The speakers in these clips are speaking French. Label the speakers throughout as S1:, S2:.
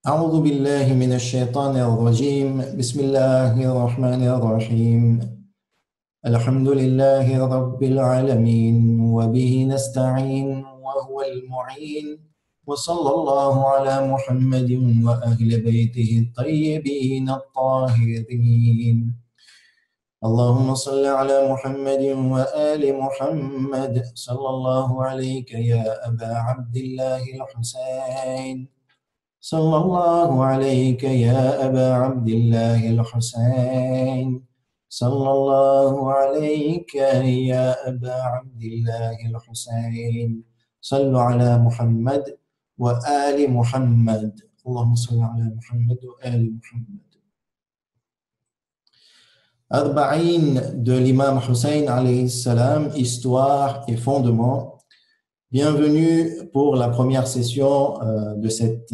S1: أعوذ بالله من الشيطان الرجيم بسم الله الرحمن الرحيم الحمد لله رب العالمين وبه نستعين وهو المعين وصلى الله على محمد وأهل بيته الطيبين الطاهرين اللهم صل على محمد وآل محمد صلى الله عليك يا أبا عبد الله الحسين صلى الله عليك يا أبا عبد الله الحسين صلى الله عليك يا أبا عبد الله الحسين صلوا على محمد وآل محمد اللهم صل على محمد وآل محمد. Arba'in de l'imam Hussein alayhi salam, histoire et fondement. Bienvenue pour la première session de cette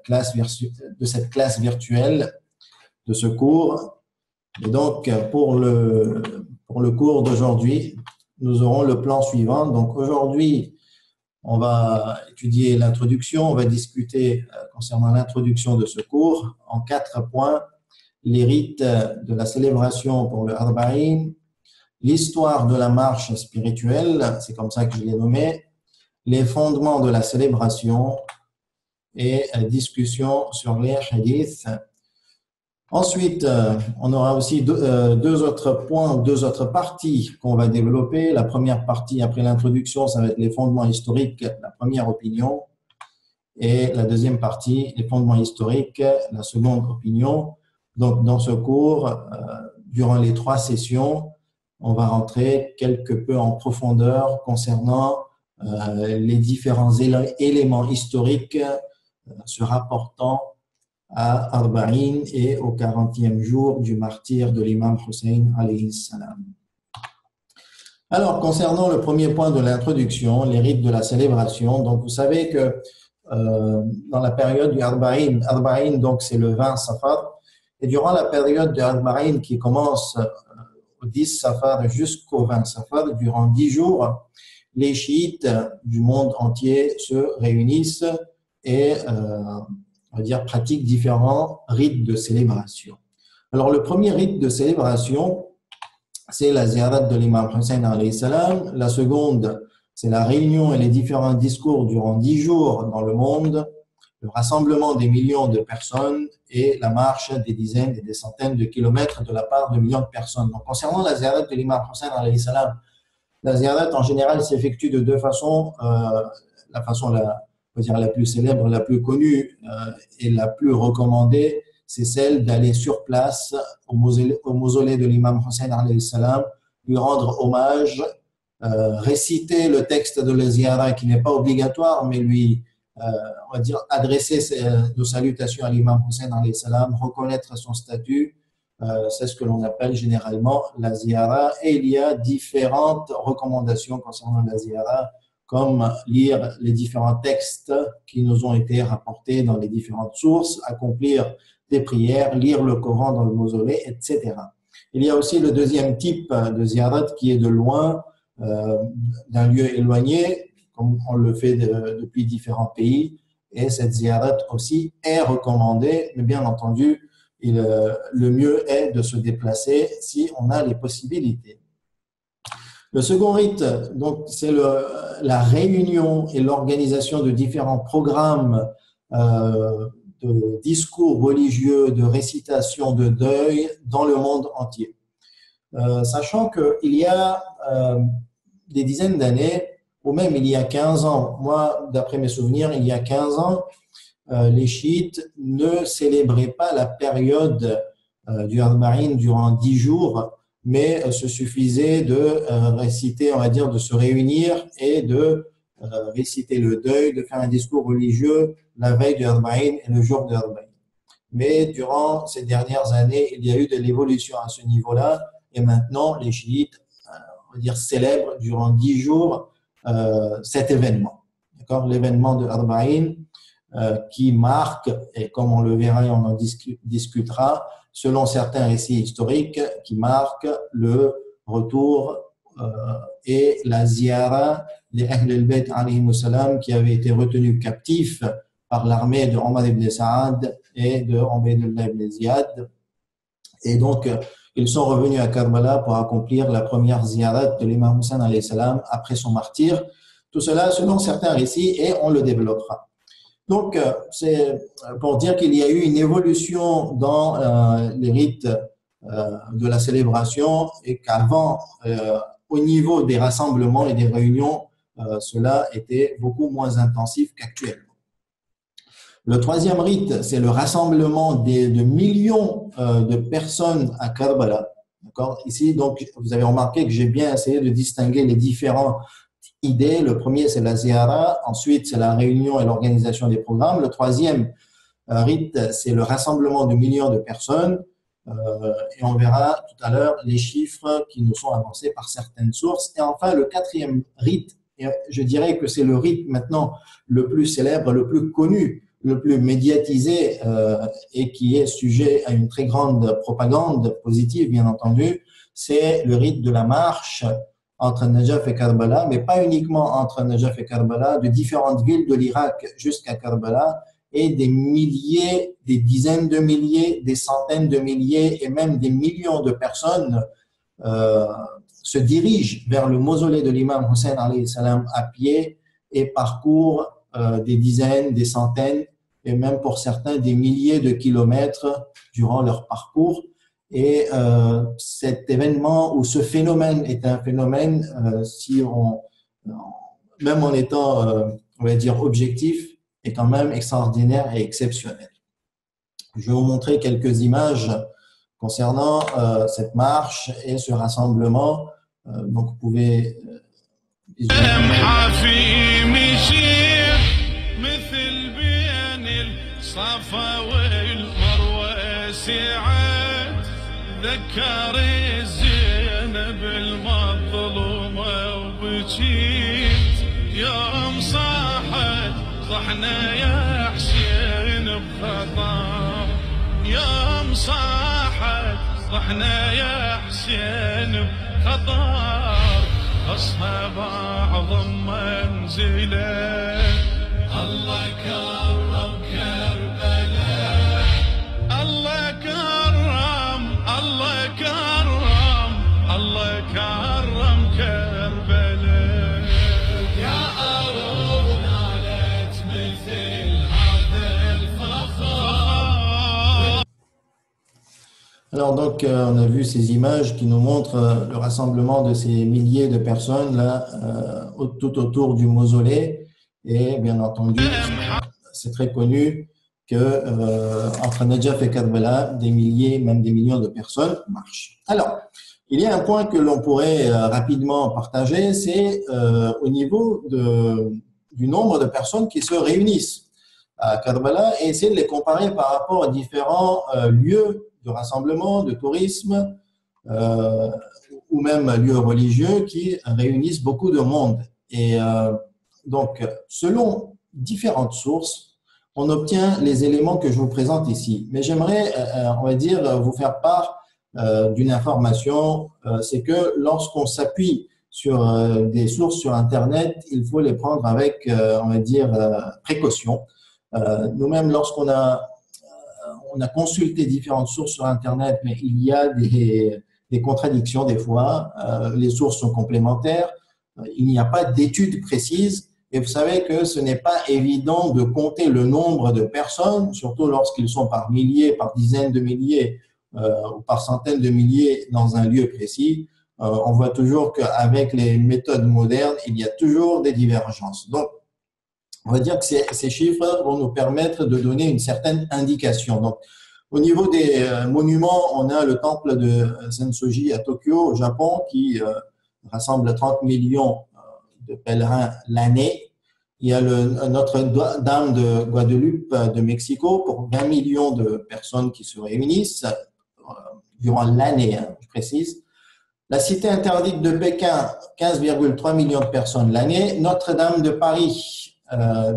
S1: classe virtuelle, de ce cours. Et donc, pour le cours d'aujourd'hui, nous aurons le plan suivant. Donc, aujourd'hui, on va étudier l'introduction, on va discuter concernant l'introduction de ce cours en 4 points. Les rites de la célébration pour le Arba'in, l'histoire de la marche spirituelle, c'est comme ça que je l'ai nommé, les fondements de la célébration et discussion sur les hadiths. Ensuite, on aura aussi deux autres points, deux autres parties qu'on va développer. La première partie, après l'introduction, ça va être les fondements historiques, la première opinion. Et la deuxième partie, les fondements historiques, la seconde opinion. Donc, dans ce cours, durant les 3 sessions, on va rentrer quelque peu en profondeur concernant les différents éléments historiques se rapportant à Arba'in et au 40e jour du martyre de l'imam Hussein alayhi salam. Alors, concernant le premier point de l'introduction, les rites de la célébration, donc vous savez que dans la période du Arba'in, donc c'est le 20 Safar, et durant la période de Arba'in qui commence au 10 Safar jusqu'au 20 Safar, durant 10 jours, les chiites du monde entier se réunissent et on va dire pratiquent différents rites de célébration. Alors le premier rite de célébration, c'est la ziyarat de l'imam Hussein alayhi salam. La seconde, c'est la réunion et les différents discours durant 10 jours dans le monde, le rassemblement des millions de personnes et la marche des dizaines et des centaines de kilomètres de la part de millions de personnes. Donc concernant la ziyarat de l'imam Hussein alayhi salam, la ziyarat, en général, s'effectue de 2 façons. La façon la plus célèbre, la plus connue et la plus recommandée, c'est celle d'aller sur place au mausolée de l'imam Hussein alayhi salam, lui rendre hommage, réciter le texte de la ziyarat qui n'est pas obligatoire, mais lui, on va dire, adresser nos salutations à l'imam Hussein alayhi salam, reconnaître son statut. C'est ce que l'on appelle généralement la ziyara, et il y a différentes recommandations concernant la ziyara, comme lire les différents textes qui nous ont été rapportés dans les différentes sources, accomplir des prières, lire le Coran dans le mausolée, etc. Il y a aussi le deuxième type de ziyarat qui est de loin, d'un lieu éloigné, comme on le fait depuis différents pays, et cette ziyarat aussi est recommandée, mais bien entendu, le mieux est de se déplacer si on a les possibilités. Le second rite, donc, c'est la réunion et l'organisation de différents programmes de discours religieux, de récitation, de deuil dans le monde entier. Sachant qu'il y a des dizaines d'années, ou même il y a 15 ans, moi, d'après mes souvenirs, il y a 15 ans, les chiites ne célébraient pas la période du Arba'in durant 10 jours, mais se suffisait de réciter, on va dire, de se réunir et de réciter le deuil, de faire un discours religieux la veille du Arba'in et le jour du Arba'in. Mais durant ces dernières années, il y a eu de l'évolution à ce niveau-là, et maintenant les chiites, on va dire, célèbrent durant 10 jours cet événement. D'accord ? L'événement de Arba'in, qui marque, et comme on le verra et on en discutera, selon certains récits historiques, qui marque le retour et la ziyara des Ahl al-Bayt alayhimus salam qui avaient été retenus captifs par l'armée de Omar ibn Saad et de Ubaydullah ibn Ziyad. Et donc, ils sont revenus à Karbala pour accomplir la première ziyarat de l'imam Hussein alayhi salam après son martyre. Tout cela selon certains récits et on le développera. Donc, c'est pour dire qu'il y a eu une évolution dans les rites de la célébration et qu'avant, au niveau des rassemblements et des réunions, cela était beaucoup moins intensif qu'actuellement. Le troisième rite, c'est le rassemblement de millions de personnes à Karbala. D'accord? Ici, donc, vous avez remarqué que j'ai bien essayé de distinguer les différentes idées. Le premier, c'est la ziyara. Ensuite, c'est la réunion et l'organisation des programmes. Le troisième rite, c'est le rassemblement de millions de personnes. Et on verra tout à l'heure les chiffres qui nous sont avancés par certaines sources. Et enfin, le quatrième rite, et je dirais que c'est le rite maintenant le plus célèbre, le plus connu, le plus médiatisé et qui est sujet à une très grande propagande positive, bien entendu, c'est le rite de la marche entre Najaf et Karbala, mais pas uniquement entre Najaf et Karbala, de différentes villes de l'Irak jusqu'à Karbala, et des milliers, des dizaines de milliers, des centaines de milliers et même des millions de personnes se dirigent vers le mausolée de l'imam Hussein alayhi salam à pied et parcourent des dizaines, des centaines et même pour certains des milliers de kilomètres durant leur parcours. Et cet événement ou ce phénomène est un phénomène, même en étant, on va dire, objectif, est quand même extraordinaire et exceptionnel. Je vais vous montrer quelques images concernant cette marche et ce rassemblement. Donc, vous pouvez
S2: ذكر الزينب المظلومة وبجيت يوم صاحت صحنا يا حسين بخطا يوم صاحت صحنا يا حسين بخطا أصحاب أعظم منزله الله كرم كربلاء الله كرم الله كرم الله كرم كربلاء يا أرض نالت مثل هذا الفخر.
S1: Alors donc, on a vu ces images qui nous montrent le rassemblement de ces milliers de personnes là, tout autour du mausolée. Et bien entendu, c'est très connu que entre Najaf et Karbala, des milliers, même des millions de personnes marchent. Alors, il y a un point que l'on pourrait rapidement partager, c'est au niveau du nombre de personnes qui se réunissent à Karbala et essayer de les comparer par rapport à différents lieux de rassemblement, de tourisme ou même lieux religieux qui réunissent beaucoup de monde. Et donc, selon différentes sources, on obtient les éléments que je vous présente ici. Mais j'aimerais, on va dire, vous faire part d'une information, c'est que lorsqu'on s'appuie sur des sources sur Internet, il faut les prendre avec, on va dire, précaution. Nous-mêmes, lorsqu'on a consulté différentes sources sur Internet, mais il y a des contradictions des fois, les sources sont complémentaires, il n'y a pas d'études précises. Et vous savez que ce n'est pas évident de compter le nombre de personnes, surtout lorsqu'ils sont par milliers, par dizaines de milliers ou par centaines de milliers dans un lieu précis. On voit toujours qu'avec les méthodes modernes, il y a toujours des divergences. Donc, on va dire que ces chiffres vont nous permettre de donner une certaine indication. Donc, au niveau des monuments, on a le temple de Sensoji à Tokyo, au Japon, qui rassemble 30 millions de pèlerins l'année. Il y a Notre-Dame de Guadeloupe de Mexico pour 20 millions de personnes qui se réunissent durant l'année, hein, je précise. La Cité interdite de Pékin, 15,3 millions de personnes l'année. Notre-Dame de Paris,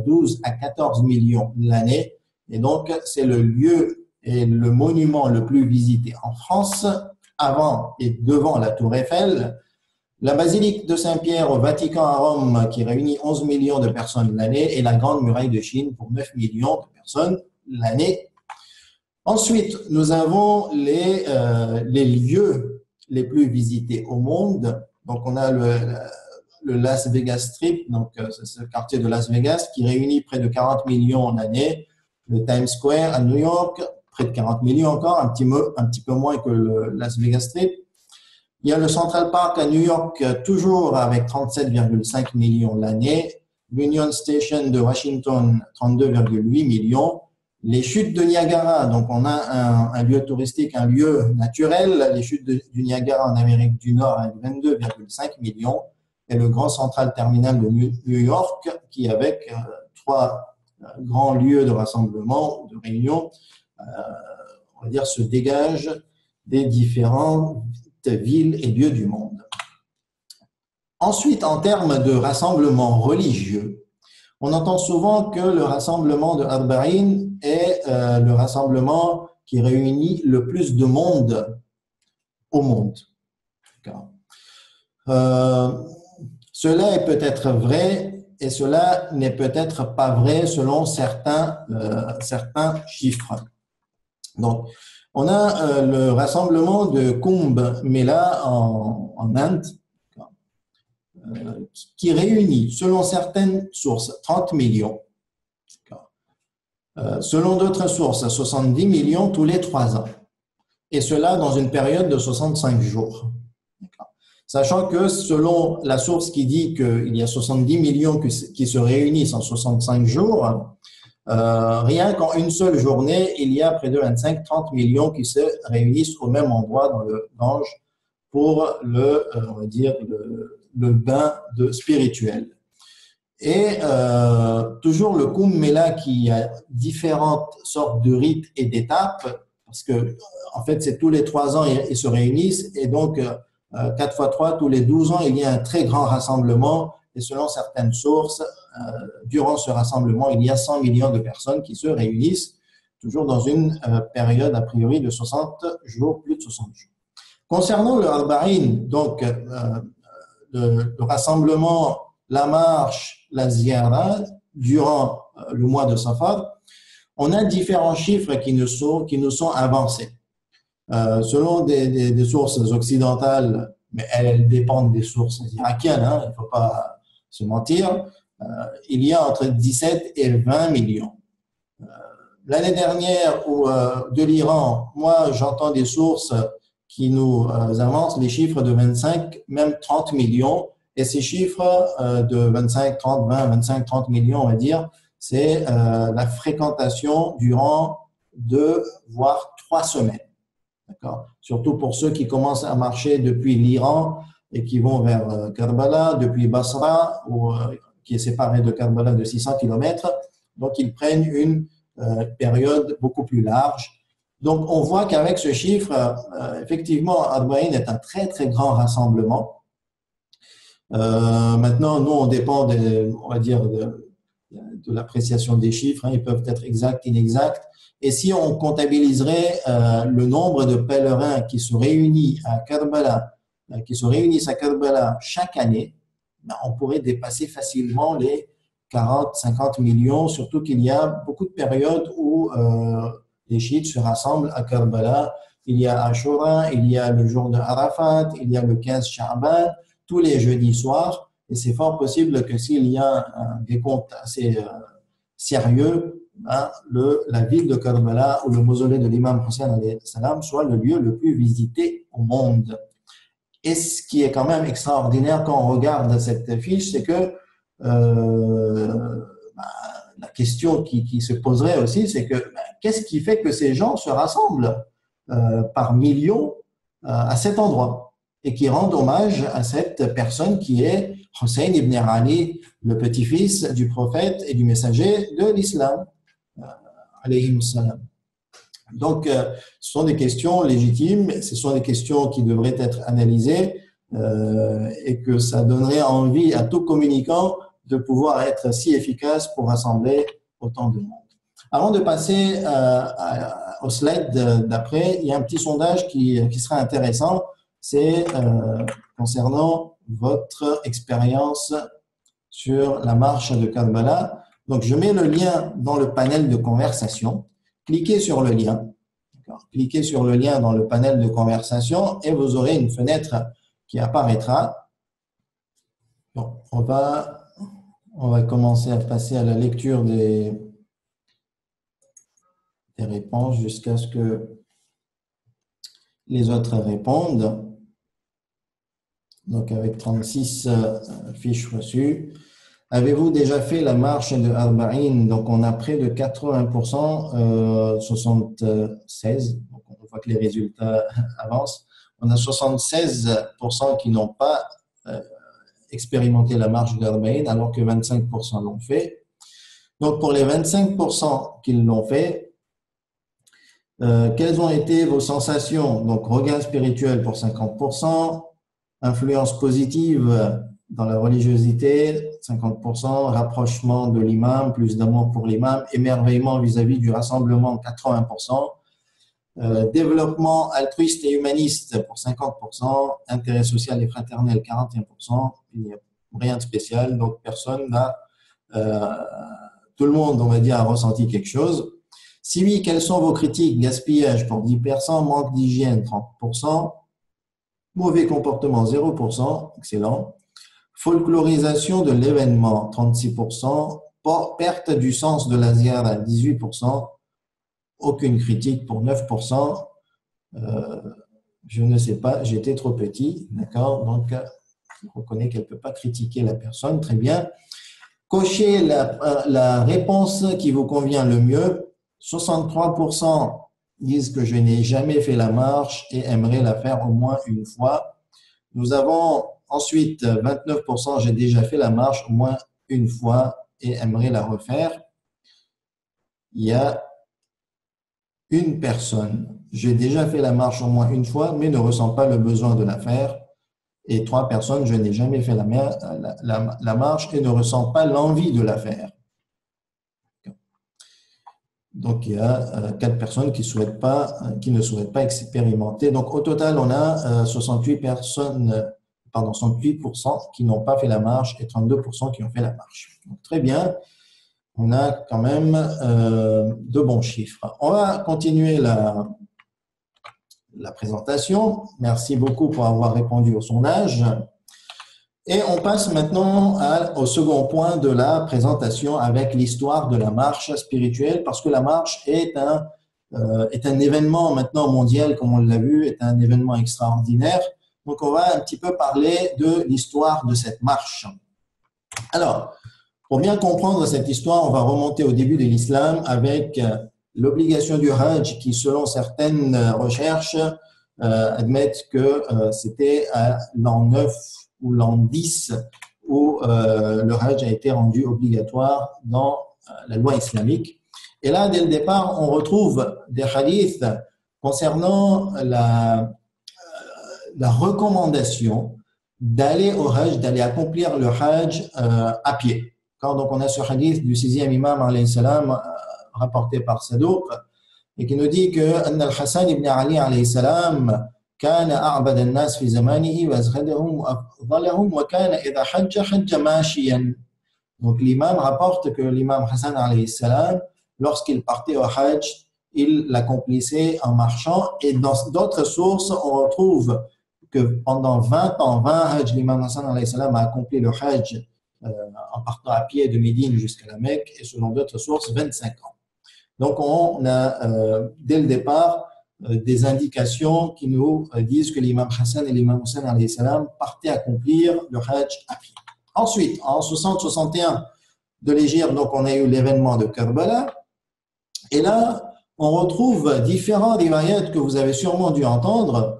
S1: 12 à 14 millions l'année. Et donc, c'est le lieu et le monument le plus visité en France, avant et devant la Tour Eiffel. La basilique de Saint-Pierre au Vatican à Rome, qui réunit 11 millions de personnes l'année, et la Grande Muraille de Chine pour 9 millions de personnes l'année. Ensuite, nous avons les lieux les plus visités au monde. Donc, on a le Las Vegas Strip, donc c'est le quartier de Las Vegas, qui réunit près de 40 millions l'année. Le Times Square à New York, près de 40 millions encore, un petit peu moins que le Las Vegas Strip. Il y a le Central Park à New York, toujours avec 37,5 millions l'année. L'Union Station de Washington, 32,8 millions. Les chutes de Niagara, donc on a un lieu touristique, un lieu naturel. Les chutes du Niagara en Amérique du Nord avec 22,5 millions. Et le Grand Central Terminal de New York, qui avec 3 grands lieux de rassemblement, de réunion, on va dire, se dégage des différentes villes et lieux du monde. Ensuite, en termes de rassemblement religieux, on entend souvent que le rassemblement de Arba'in est le rassemblement qui réunit le plus de monde au monde. Cela est peut-être vrai et cela n'est peut-être pas vrai selon certains chiffres. Donc, on a le rassemblement de Kumbh Mela en Inde, qui réunit, selon certaines sources, 30 millions. Selon d'autres sources, 70 millions tous les 3 ans. Et cela dans une période de 65 jours. Sachant que selon la source qui dit qu'il y a 70 millions qui se réunissent en 65 jours, rien qu'en une seule journée, il y a près de 25-30 millions qui se réunissent au même endroit dans le Gange pour on va dire, le bain spirituel. Et toujours le Kumbh Mela qui a différentes sortes de rites et d'étapes, parce que en fait c'est tous les 3 ans ils se réunissent et donc 4 fois 3, tous les 12 ans il y a un très grand rassemblement et selon certaines sources, durant ce rassemblement il y a 100 millions de personnes qui se réunissent, toujours dans une période a priori de 60 jours, plus de 60 jours. Concernant le Arba'in, donc le rassemblement, la marche, la ziyara, durant le mois de Safar, on a différents chiffres qui nous sont avancés. Selon des sources occidentales, mais elles dépendent des sources irakiennes, hein, il ne faut pas se mentir, il y a entre 17 et 20 millions. L'année dernière, de l'Iran, moi j'entends des sources qui nous avancent les chiffres de 25, même 30 millions. Et ces chiffres de 25, 30, 20, 25, 30 millions, on va dire, c'est la fréquentation durant 2 voire 3 semaines. D'accord ? Surtout pour ceux qui commencent à marcher depuis l'Iran et qui vont vers Karbala, depuis Basra, qui est séparé de Karbala de 600 km. Donc, ils prennent une période beaucoup plus large. Donc, on voit qu'avec ce chiffre, effectivement, Arba'in est un très, très grand rassemblement. Maintenant, nous, on dépend, on va dire, de l'appréciation des chiffres. Hein, ils peuvent être exacts, inexacts. Et si on comptabiliserait le nombre de pèlerins qui se réunissent à Karbala, chaque année, ben, on pourrait dépasser facilement les 40, 50 millions, surtout qu'il y a beaucoup de périodes où les chiites se rassemblent à Karbala. Il y a Ashura, il y a le jour de Arafat, il y a le 15 Sha'ban, tous les jeudis soirs. Et c'est fort possible que s'il y a un décompte assez sérieux, hein, la ville de Karbala ou le mausolée de l'imam Hussein alayhi salam soit le lieu le plus visité au monde. Et ce qui est quand même extraordinaire quand on regarde cette fiche, c'est que la question qui se poserait aussi, c'est que qu'est-ce qui fait que ces gens se rassemblent par millions à cet endroit et qui rendent hommage à cette personne qui est Hussein ibn Ali, le petit-fils du prophète et du messager de l'islam, alayhi salam. Donc, ce sont des questions légitimes, ce sont des questions qui devraient être analysées et que ça donnerait envie à tout communicant de pouvoir être si efficace pour rassembler autant de monde. Avant de passer au slide d'après, il y a un petit sondage qui serait intéressant. c'est concernant votre expérience sur la marche de Karbala. Donc, je mets le lien dans le panel de conversation. Cliquez sur le lien. Cliquez sur le lien dans le panel de conversation et vous aurez une fenêtre qui apparaîtra. Bon, on va commencer à passer à la lecture des réponses jusqu'à ce que les autres répondent. Donc, avec 36 fiches reçues. Avez-vous déjà fait la marche de Arba'in? Donc, on a près de 80%, 76%. Donc, on voit que les résultats avancent. On a 76% qui n'ont pas expérimenté la marche de Arba'in, alors que 25% l'ont fait. Donc, pour les 25% qui l'ont fait, quelles ont été vos sensations? Donc, regain spirituel pour 50%, influence positive dans la religiosité, 50%, rapprochement de l'imam, plus d'amour pour l'imam, émerveillement vis-à-vis du rassemblement, 80%, développement altruiste et humaniste pour 50%, intérêt social et fraternel, 41%, il n'y a rien de spécial, donc personne n'a, tout le monde, on va dire, a ressenti quelque chose. Si oui, quelles sont vos critiques? Gaspillage pour 10%, manque d'hygiène, 30%, mauvais comportement, 0%, excellent. Folklorisation de l'événement, 36%. Perte du sens de la ziyara, 18%. Aucune critique pour 9%. Je ne sais pas, j'étais trop petit, d'accord? Donc, on reconnaît qu'elle ne peut pas critiquer la personne, très bien. Cochez la réponse qui vous convient le mieux. 63% disent que je n'ai jamais fait la marche et aimeraient la faire au moins une fois. Nous avons ensuite 29%, j'ai déjà fait la marche au moins une fois et aimerais la refaire. Il y a une personne, j'ai déjà fait la marche au moins une fois, mais ne ressens pas le besoin de la faire. Et 3 personnes, je n'ai jamais fait la marche et ne ressens pas l'envie de la faire. Donc, il y a 4 personnes qui ne souhaitent pas expérimenter. Donc, au total, on a 68% qui n'ont pas fait la marche et 32% qui ont fait la marche. Donc, très bien. On a quand même de bons chiffres. On va continuer la présentation. Merci beaucoup pour avoir répondu au sondage. Et on passe maintenant au second point de la présentation avec l'histoire de la marche spirituelle, parce que la marche est un événement maintenant mondial, comme on l'a vu, est un événement extraordinaire. Donc, on va un petit peu parler de l'histoire de cette marche. Alors, pour bien comprendre cette histoire, on va remonter au début de l'islam avec l'obligation du Hajj qui, selon certaines recherches, admettent que c'était à l'an 9 ou l'an 10 où le Hajj a été rendu obligatoire dans la loi islamique. Et là, dès le départ, on retrouve des hadiths concernant la recommandation d'aller au Hajj, d'aller accomplir le Hajj à pied. Donc, on a ce hadith du 6e imam, alayhi salam, rapporté par Sadouk, et qui nous dit que Al-Hassan ibn Ali, alayhi salam, كان أعبد الناس في زمانه وأزهدهم وأفضلهم وكان إذا حج حج ماشيا. Donc l'imam rapporte que l'imam Hassan alayhi salam, lorsqu'il partait au Hajj, il l'accomplissait en marchant. Et dans d'autres sources, on retrouve que pendant 20 ans, 20 Hajj, l'imam Hassan alayhi salam a accompli le Hajj en partant à pied de Médine jusqu'à la Mecque, et selon d'autres sources, 25 ans. Donc on a dès le départ des indications qui nous disent que l'imam Hassan et l'imam Hussein alayhi salam partaient accomplir le Hajj à pied. Ensuite, en 60-61 de l'Hégire, donc on a eu l'événement de Karbala, et là, on retrouve différents riwayats que vous avez sûrement dû entendre,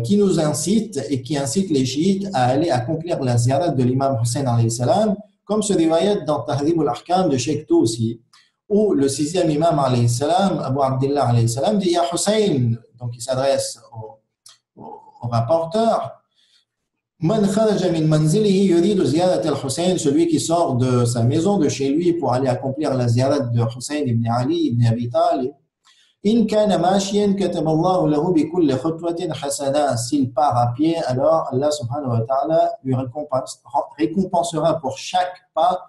S1: qui nous incitent et qui incitent les chiites à aller accomplir la ziyarat de l'imam Hussein alayhi salam, comme ce riwayat dans Tahdhib al-Ahkam de Sheikh Tousi, où le 6e imam alayhi salam, Abu Abdillah alayhi salam, dit « Ya Hussein », donc il s'adresse au rapporteur, « Man kharaja min manzilihi yuridu ziyarat al-Hussein », celui qui sort de sa maison, de chez lui, pour aller accomplir la ziyarat de Hussein ibn Ali ibn Abi Talib. In kana mashiyan kataballahu lahu bi kulli khutwatin hasana. S'il part à pied, alors Allah subhanahu wa ta'ala lui récompensera pour chaque pas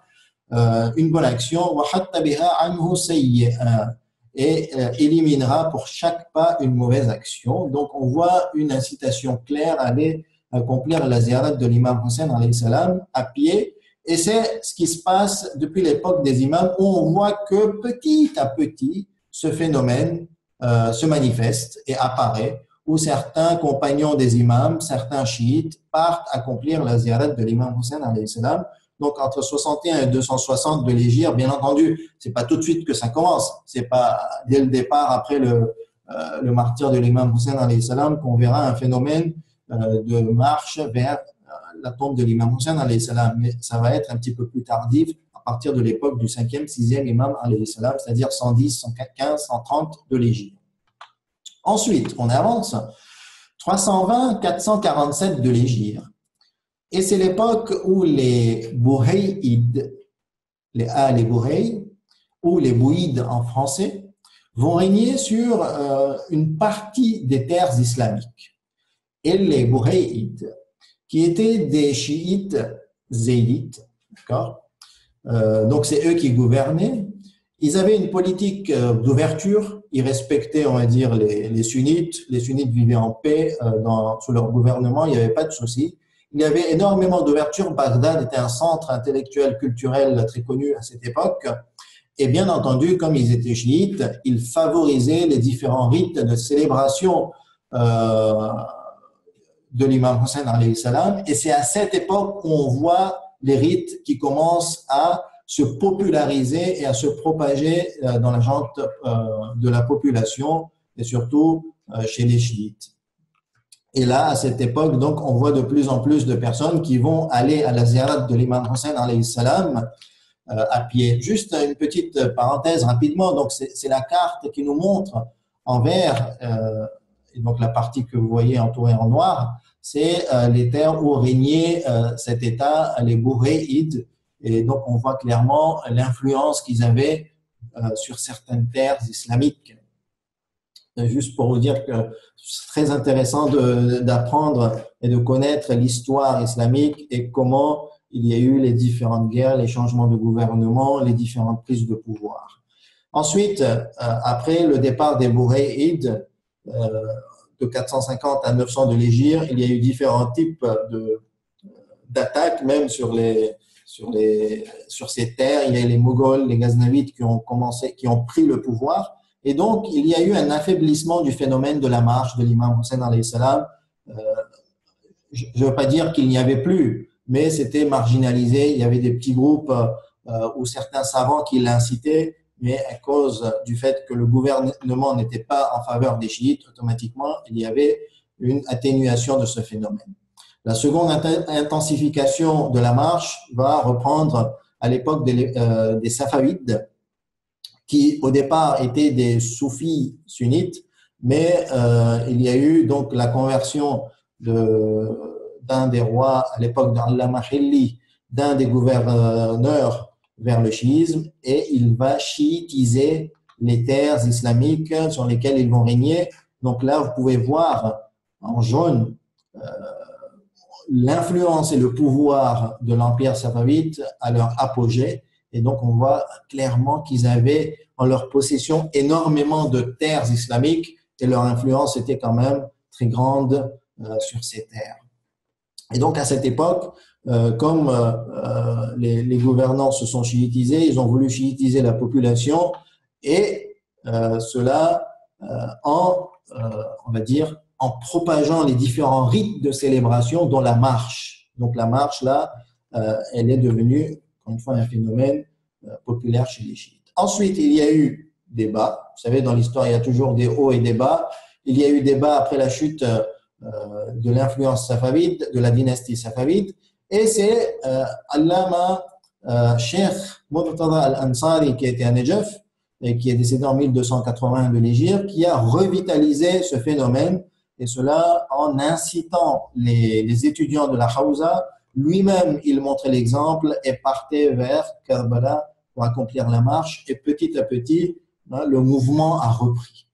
S1: une bonne action. Wa hatta biha anhu sayyi'a. Et éliminera pour chaque pas une mauvaise action. Donc, on voit une incitation claire à aller accomplir la ziyarat de l'imam Hussein alayhi salam à pied. Et c'est ce qui se passe depuis l'époque des imams, où on voit que petit à petit, ce phénomène se manifeste et apparaît, où certains compagnons des imams, certains chiites, partent accomplir la ziyarat de l'imam Hussein alayhi salam. Donc, entre 61 et 260 de l'hégire, bien entendu, c'est pas tout de suite que ça commence. C'est pas dès le départ, après le martyre de l'imam Hussein alayhi salam, qu'on verra un phénomène de marche vers la tombe de l'imam Hussein alayhi salam. Mais ça va être un petit peu plus tardif, à partir de l'époque du 5e, 6e imam alayhi salam, c'est-à-dire 110, 115, 130 de l'hégire. Ensuite, on avance, 320, 447 de l'hégire. Et c'est l'époque où les Bouhaïd, les Bouhaïd, ou les Bouïdes en français, vont régner sur une partie des terres islamiques. Et les Bouhaïd, qui étaient des chiites zélites, d'accord? Donc c'est eux qui gouvernaient. Ils avaient une politique d'ouverture. Ils respectaient, on va dire, les sunnites. Les sunnites vivaient en paix sous leur gouvernement. Il n'y avait pas de souci. Il y avait énormément d'ouverture. Bagdad était un centre intellectuel, culturel très connu à cette époque. Et bien entendu, comme ils étaient chiites, ils favorisaient les différents rites de célébration de l'imam Hussein alayhi salam. Et c'est à cette époque qu'on voit les rites qui commencent à se populariser et à se propager dans la gente de la population et surtout chez les chiites. Et là, à cette époque, donc, on voit de plus en plus de personnes qui vont aller à la ziyarat de l'imam Hussein alayhi salam à pied. Juste une petite parenthèse rapidement. Donc, c'est la carte qui nous montre en vert, et donc la partie que vous voyez entourée en noir, c'est les terres où régnait cet État, les Bouhaïd. Et donc, on voit clairement l'influence qu'ils avaient sur certaines terres islamiques. Juste pour vous dire que c'est très intéressant d'apprendre et de connaître l'histoire islamique et comment il y a eu les différentes guerres, les changements de gouvernement, les différentes prises de pouvoir. Ensuite, après le départ des Bouhaïd, de 450 à 900 de l'hégire, il y a eu différents types d'attaques, même sur ces terres. Il y a les Moghols, les Ghaznavides qui ont pris le pouvoir. Et donc, il y a eu un affaiblissement du phénomène de la marche de l'imam Hussein alayhi salam. Je ne veux pas dire qu'il n'y avait plus, mais c'était marginalisé. Il y avait des petits groupes ou certains savants qui l'incitaient, mais à cause du fait que le gouvernement n'était pas en faveur des chiites, automatiquement, il y avait une atténuation de ce phénomène. La seconde intensification de la marche va reprendre à l'époque des Safavides, qui au départ étaient des soufis sunnites, mais il y a eu donc la conversion d'un des rois à l'époque d'Allama Hilli, d'un des gouverneurs vers le chiisme, et il va chiitiser les terres islamiques sur lesquelles ils vont régner. Donc là, vous pouvez voir en jaune l'influence et le pouvoir de l'empire safavide à leur apogée. Et donc, on voit clairement qu'ils avaient en leur possession énormément de terres islamiques et leur influence était quand même très grande sur ces terres. Et donc, à cette époque, comme les gouvernants se sont chiitisés, ils ont voulu chiitiser la population et cela on va dire, en propageant les différents rites de célébration, dont la marche. Donc, la marche, là, elle est devenue, encore une fois, un phénomène populaire chez les chiites. Ensuite, il y a eu des bas. Vous savez, dans l'histoire, il y a toujours des hauts et des bas. Il y a eu des bas après la chute de l'influence safavide, de la dynastie safavide. Et c'est Allama Cheikh Murtada al-Ansari, qui était à Nejaf et qui est décédé en 1281 de l'Hégire, qui a revitalisé ce phénomène, et cela en incitant les étudiants de la Hawza. Lui-même, il montrait l'exemple et partait vers Karbala pour accomplir la marche, et petit à petit, le mouvement a repris.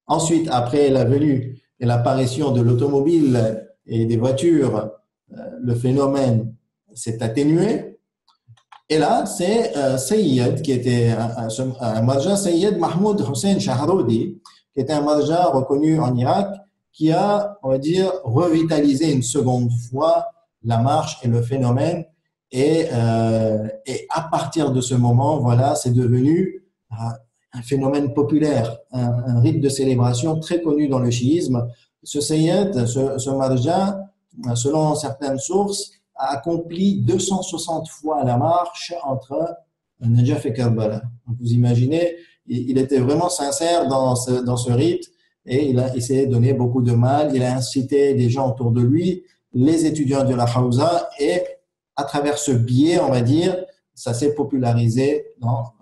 S1: Ensuite, après la venue et l'apparition de l'automobile et des voitures, le phénomène s'est atténué. Et là, c'est Sayyid, qui était un marja, Sayyid Mahmoud Hussein Shahroudi, qui était un marja reconnu en Irak, qui a, on va dire, revitalisé une seconde fois la marche et le phénomène. Et à partir de ce moment, voilà, c'est devenu un phénomène populaire, un rite de célébration très connu dans le chiisme. Ce Sayyid, ce marja, selon certaines sources, a accompli 260 fois la marche entre Najaf et Karbala. Donc vous imaginez, il était vraiment sincère dans ce rite et il s'est donné beaucoup de mal. Il a incité des gens autour de lui, les étudiants de la Hawza, et à travers ce biais, on va dire, ça s'est popularisé dans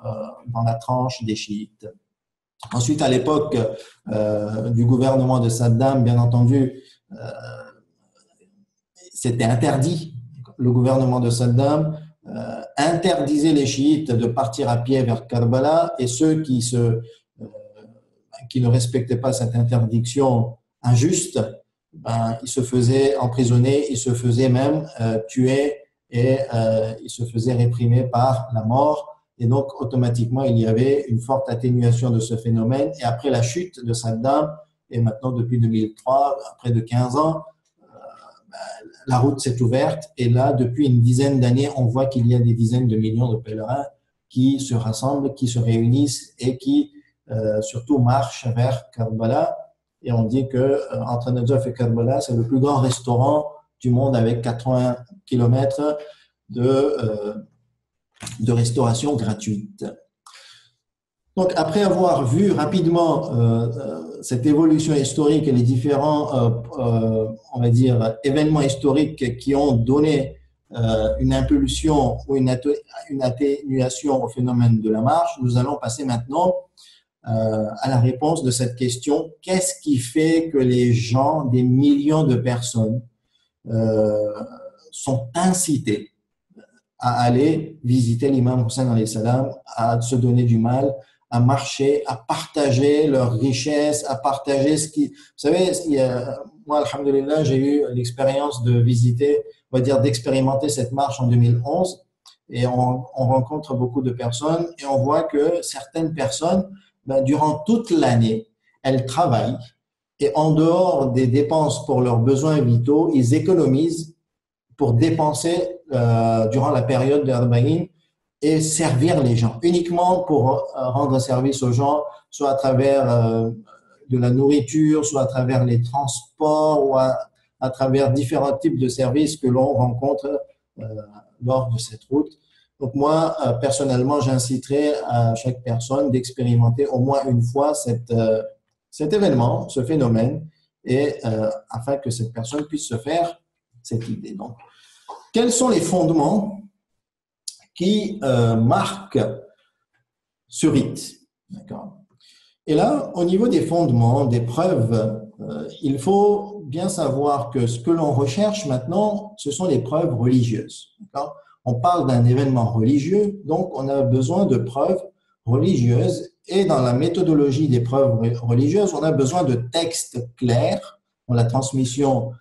S1: la tranche des chiites. Ensuite, à l'époque du gouvernement de Saddam, bien entendu, c'était interdit. Le gouvernement de Saddam interdisait les chiites de partir à pied vers Karbala, et ceux qui ne respectaient pas cette interdiction injuste, ils se faisaient emprisonner, ils se faisaient même tuer, et ils se faisaient réprimer par la mort. Et donc, automatiquement, il y avait une forte atténuation de ce phénomène. Et après la chute de Saddam, et maintenant depuis 2003, près de 15 ans, la route s'est ouverte. Et là, depuis une dizaine d'années, on voit qu'il y a des dizaines de millions de pèlerins qui se rassemblent, qui se réunissent et qui surtout marchent vers Karbala. Et on dit que entre Najaf et Karbala, c'est le plus grand restaurant du monde avec 80 km de restauration gratuite. Donc, après avoir vu rapidement cette évolution historique et les différents, on va dire, événements historiques qui ont donné une impulsion ou une atténuation au phénomène de la marche, nous allons passer maintenant à la réponse de cette question. Qu'est-ce qui fait que les gens, des millions de personnes, sont incités à aller visiter l'imam Hussein alayhi salam, à se donner du mal, à marcher, à partager leurs richesses, à partager ce qui… Vous savez, moi, alhamdoulilah, j'ai eu l'expérience de visiter, on va dire, d'expérimenter cette marche en 2011, et on rencontre beaucoup de personnes et on voit que certaines personnes, durant toute l'année, elles travaillent, et en dehors des dépenses pour leurs besoins vitaux, ils économisent pour dépenser durant la période de Arba'in et servir les gens, uniquement pour rendre service aux gens, soit à travers de la nourriture, soit à travers les transports, ou à travers différents types de services que l'on rencontre lors de cette route. Donc moi, personnellement, j'inciterai à chaque personne d'expérimenter au moins une fois cet événement, ce phénomène, et afin que cette personne puisse se faire cette idée. Donc, quels sont les fondements qui marquent ce rite? D'accord. Et là, au niveau des fondements, des preuves, il faut bien savoir que ce que l'on recherche maintenant, ce sont les preuves religieuses. D'accord. On parle d'un événement religieux, donc on a besoin de preuves religieuses. Et dans la méthodologie des preuves religieuses, on a besoin de textes clairs, dont la transmission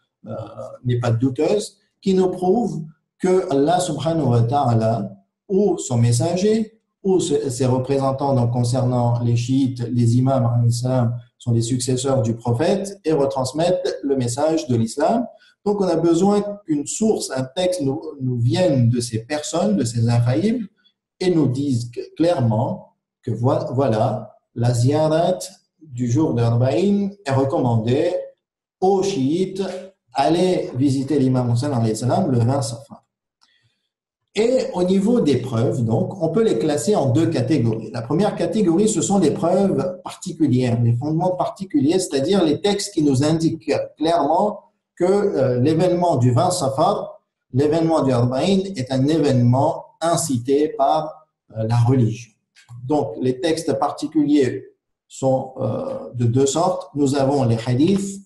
S1: n'est pas douteuse, qui nous prouvent que Allah subhanahu wa ta'ala, ou son messager, ou ses représentants, donc concernant les chiites, les imams en islam, sont les successeurs du prophète et retransmettent le message de l'islam. Donc on a besoin qu'une source, un texte nous vienne de ces personnes, de ces infaillibles, et nous dise clairement que voilà, la ziyarat du jour d'Arba'in est recommandée aux chiites. Allez visiter l'imam Hussein alayhi salam le 20 Safar. Et au niveau des preuves, donc, on peut les classer en deux catégories. La première catégorie, ce sont les preuves particulières, les fondements particuliers, c'est-à-dire les textes qui nous indiquent clairement que l'événement du 20 Safar, l'événement du Arba'in, est un événement incité par la religion. Donc, les textes particuliers sont de deux sortes. Nous avons les hadiths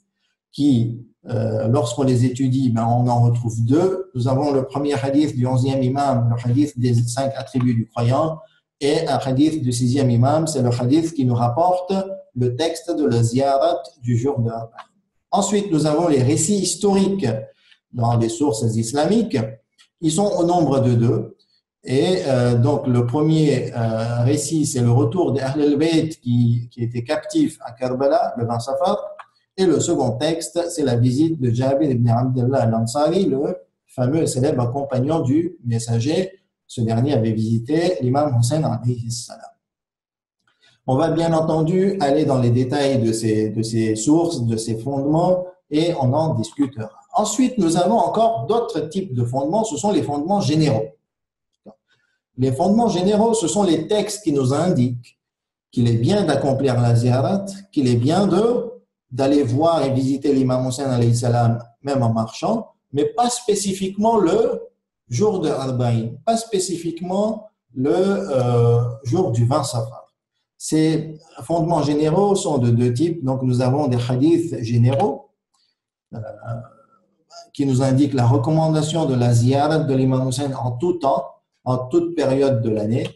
S1: qui, lorsqu'on les étudie, on en retrouve deux. Nous avons le premier hadith du 11e imam, le hadith des 5 attributs du croyant, et un hadith du 6e imam, c'est le hadith qui nous rapporte le texte de la ziyarat du jour de Arba'in. Ensuite, nous avons les récits historiques dans les sources islamiques. Ils sont au nombre de 2. Et donc, le premier récit, c'est le retour d'Ahl al-Bayt qui étaient captifs à Karbala, le 20 Safar. Et le second texte, c'est la visite de Jabir ibn Abdullah al-Ansari, le fameux et célèbre compagnon du messager. Ce dernier avait visité l'imam Hussein alayhi salam. On va bien entendu aller dans les détails de ces sources, de ces fondements, et on en discutera. Ensuite, nous avons encore d'autres types de fondements, ce sont les fondements généraux. Les fondements généraux, ce sont les textes qui nous indiquent qu'il est bien d'accomplir la ziyarat, qu'il est bien d'aller voir et visiter l'imam Hussein alayhi salam, même en marchant, mais pas spécifiquement le jour de Arba'in, pas spécifiquement le jour du 20 Safar. Ces fondements généraux sont de 2 types. Donc, nous avons des hadiths généraux qui nous indiquent la recommandation de la ziyarat de l'imam Hussein en tout temps, en toute période de l'année.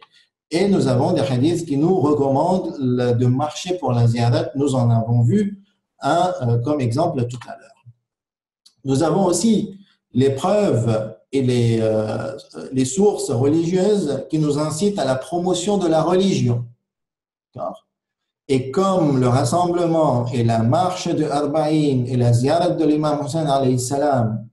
S1: Et nous avons des hadiths qui nous recommandent de marcher pour la ziyarat. Nous en avons vu un comme exemple tout à l'heure. Nous avons aussi les preuves et les sources religieuses qui nous incitent à la promotion de la religion. Et comme le rassemblement et la marche de Arba'in et la ziyarat de l'imam Hussein alayhi salam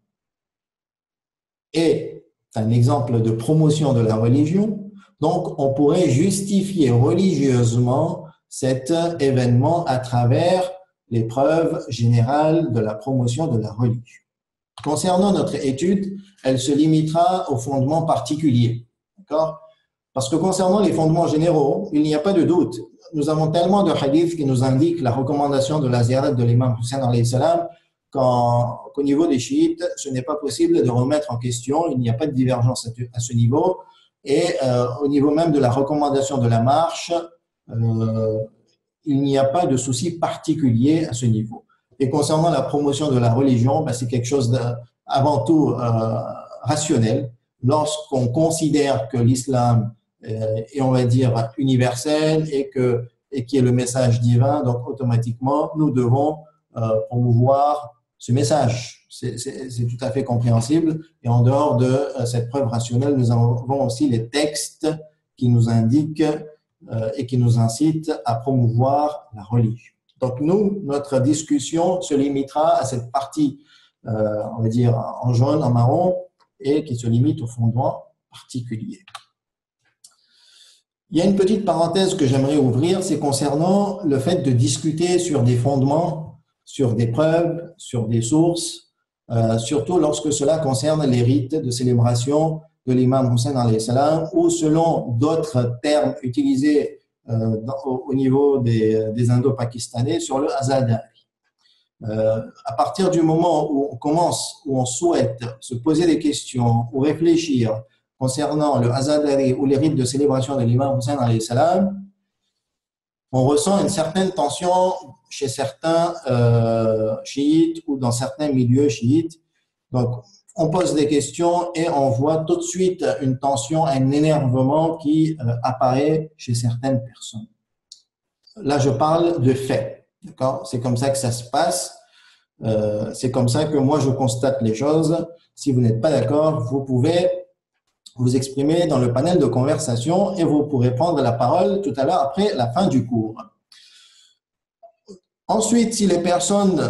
S1: est un exemple de promotion de la religion, donc on pourrait justifier religieusement cet événement à travers les preuves générales de la promotion de la religion. Concernant notre étude, elle se limitera aux fondements particuliers. D'accord ? Parce que concernant les fondements généraux, il n'y a pas de doute. Nous avons tellement de hadiths qui nous indiquent la recommandation de la ziyarat de l'imam Hussein alayhi salam qu'au niveau des chiites, ce n'est pas possible de remettre en question. Il n'y a pas de divergence à ce niveau. Et au niveau même de la recommandation de la marche, il n'y a pas de souci particulier à ce niveau. Et concernant la promotion de la religion, c'est quelque chose avant tout rationnel. Lorsqu'on considère que l'islam est, on va dire, universel et qui est le message divin, donc automatiquement, nous devons promouvoir ce message. C'est tout à fait compréhensible. Et en dehors de cette preuve rationnelle, nous avons aussi les textes qui nous indiquent et qui nous incitent à promouvoir la religion. Donc nous, notre discussion se limitera à cette partie, on va dire, en jaune, en marron, et qui se limite aux fondements particuliers. Il y a une petite parenthèse que j'aimerais ouvrir, c'est concernant le fait de discuter sur des fondements, sur des preuves, sur des sources, surtout lorsque cela concerne les rites de célébration de l'imam Hussein alayhi salam, ou selon d'autres termes utilisés au niveau des Indo-Pakistanais sur le Azadari. À partir du moment où on commence, où on souhaite se poser des questions ou réfléchir concernant le Azadari ou les rites de célébration de l'imam Hussein alayhi salam, on ressent une certaine tension chez certains chiites ou dans certains milieux chiites. Donc, on pose des questions et on voit tout de suite une tension, un énervement qui apparaît chez certaines personnes. Là, je parle de faits. D'accord ? C'est comme ça que ça se passe. C'est comme ça que moi, je constate les choses. Si vous n'êtes pas d'accord, vous pouvez vous exprimer dans le panel de conversation et vous pourrez prendre la parole tout à l'heure après la fin du cours. Ensuite, si les personnes,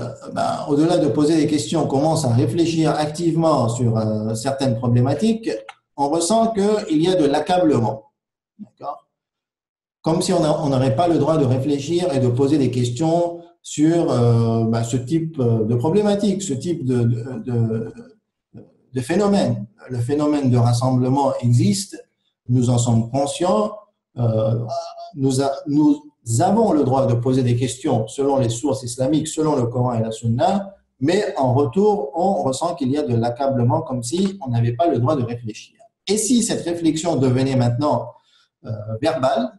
S1: au-delà de poser des questions, commencent à réfléchir activement sur certaines problématiques, on ressent qu'il y a de l'accablement. D'accord ? Comme si on n'aurait pas le droit de réfléchir et de poser des questions sur ce type de problématique, ce type de phénomène. Le phénomène de rassemblement existe, nous en sommes conscients, nous avons le droit de poser des questions selon les sources islamiques, selon le Coran et la Sunna, mais en retour, on ressent qu'il y a de l'accablement comme si on n'avait pas le droit de réfléchir. Et si cette réflexion devenait maintenant verbale,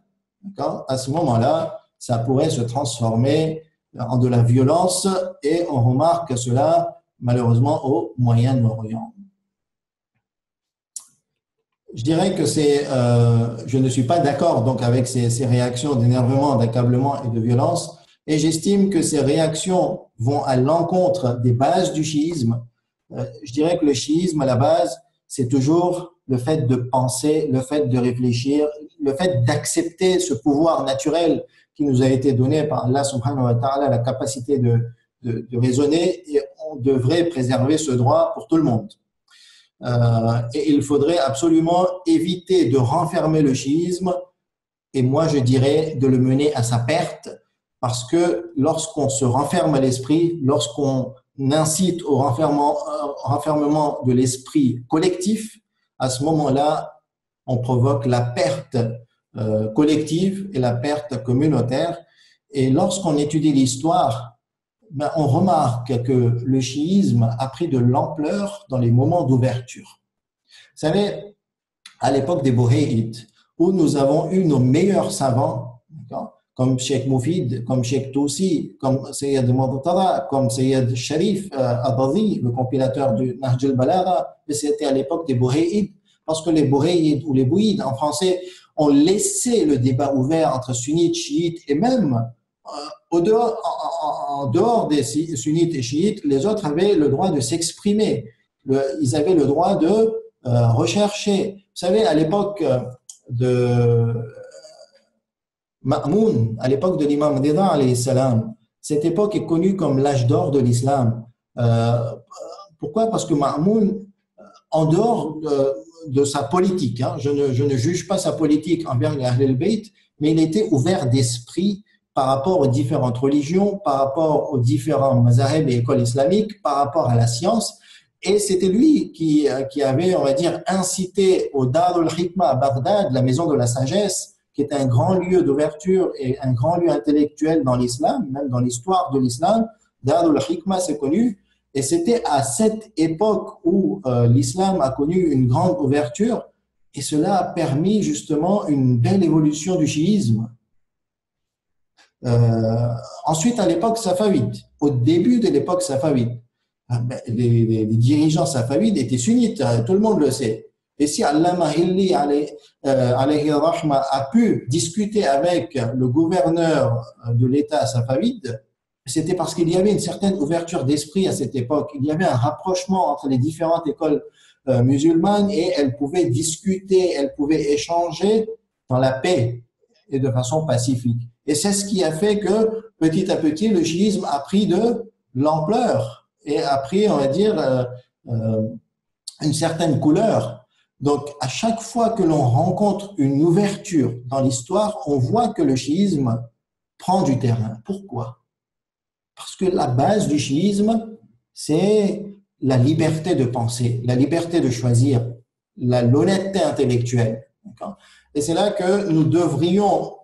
S1: à ce moment-là, ça pourrait se transformer en de la violence et on remarque cela malheureusement au Moyen-Orient. Je dirais que je ne suis pas d'accord donc avec ces réactions d'énervement, d'accablement et de violence Et j'estime que ces réactions vont à l'encontre des bases du chiisme. Je dirais que le chiisme, à la base, c'est toujours le fait de penser, le fait de réfléchir, le fait d'accepter ce pouvoir naturel qui nous a été donné par Allah subhanahu wa ta'ala, la capacité de raisonner, et on devrait préserver ce droit pour tout le monde. Et il faudrait absolument éviter de renfermer le chiisme, et moi je dirais de le mener à sa perte, parce que lorsqu'on se renferme à l'esprit, lorsqu'on incite au renfermement de l'esprit collectif, à ce moment-là, on provoque la perte collective et la perte communautaire. Et lorsqu'on étudie l'histoire, on remarque que le chiisme a pris de l'ampleur dans les moments d'ouverture. Vous savez, à l'époque des Bohéites, où nous avons eu nos meilleurs savants, comme Cheikh Moufid, comme Cheikh Toussi, comme Sayyid Murtada, comme Sayyid Sharif Abadi, le compilateur du Nahj al-Balagha, et c'était à l'époque des Bohéites, parce que les Bohéites ou les Bouïdes en français ont laissé le débat ouvert entre sunnites, chiites, et même en dehors des sunnites et chiites, les autres avaient le droit de s'exprimer, ils avaient le droit de rechercher. Vous savez, à l'époque de Ma'moun, à l'époque de l'imam Rida alayhi salam, cette époque est connue comme l'âge d'or de l'islam. Pourquoi? Parce que Ma'moun, en dehors de sa politique, je ne juge pas sa politique envers les Ahl al-Bayt, mais il était ouvert d'esprit par rapport aux différentes religions, par rapport aux différents mazahib et écoles islamiques, par rapport à la science. Et c'était lui qui avait, on va dire, incité au Dar al-Hikmah à Bagdad, la maison de la sagesse, qui est un grand lieu d'ouverture et un grand lieu intellectuel dans l'islam, même dans l'histoire de l'islam. Dar al-Hikmah, c'est connu. Et c'était à cette époque où l'islam a connu une grande ouverture, et cela a permis justement une belle évolution du chiisme. Ensuite, à l'époque safaouide, au début de l'époque safaouide, les dirigeants safaouides étaient sunnites, tout le monde le sait. Et si Allama Hilli alayhi rahma a pu discuter avec le gouverneur de l'État safaouide, c'était parce qu'il y avait une certaine ouverture d'esprit à cette époque. Il y avait un rapprochement entre les différentes écoles musulmanes et elles pouvaient discuter, elles pouvaient échanger dans la paix et de façon pacifique. Et c'est ce qui a fait que petit à petit, le chiisme a pris de l'ampleur et a pris, on va dire, une certaine couleur. Donc, à chaque fois que l'on rencontre une ouverture dans l'histoire, on voit que le chiisme prend du terrain. Pourquoi? Parce que la base du chiisme, c'est la liberté de penser, la liberté de choisir, l'honnêteté intellectuelle. Et c'est là que nous devrions